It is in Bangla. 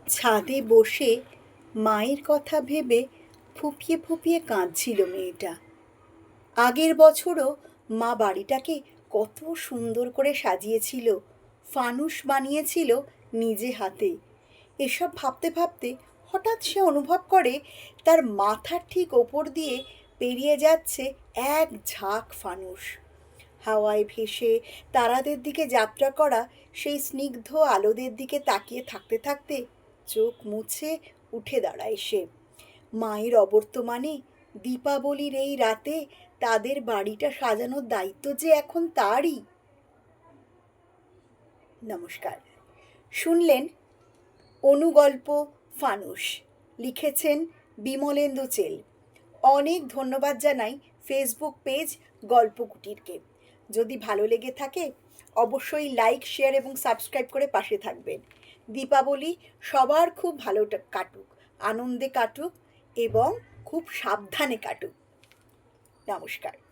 ছাদে বসে মায়ের কথা ভেবে ফুঁপিয়ে ফুঁপিয়ে কাঁদছিল মেয়েটা। আগের বছরও মা বাড়িটাকে কত সুন্দর করে সাজিয়েছিল, ফানুস বানিয়েছিল নিজে হাতে। এসব ভাবতে ভাবতে হঠাৎ সে অনুভব করে তার মাথার ঠিক ওপর দিয়ে পেরিয়ে যাচ্ছে এক ঝাঁক ফানুস। হাওয়ায় ভেসে তারাদের দিকে যাত্রা করা সেই স্নিগ্ধ আলোদের দিকে তাকিয়ে থাকতে থাকতে চোখ মুছে উঠে দাঁড়ায় সে। মায়ের অবর্তমানে দীপাবলির এই রাতে তাদের বাড়িটা সাজানোর দায়িত্ব যে এখন তারই। নমস্কার, শুনলেন অনুগল্প ফানুস, লিখেছেন বিমলেন্দু চেল। অনেক ধন্যবাদ জানাই ফেসবুক পেজ গল্পকুটিরকে। যদি ভালো লেগে থাকে অবশ্যই লাইক, শেয়ার এবং সাবস্ক্রাইব করে পাশে থাকবেন। দীপাবলি সবার খুব ভালো কাটুক, আনন্দে কাটুক এবং খুব সাবধানে কাটুক। নমস্কার।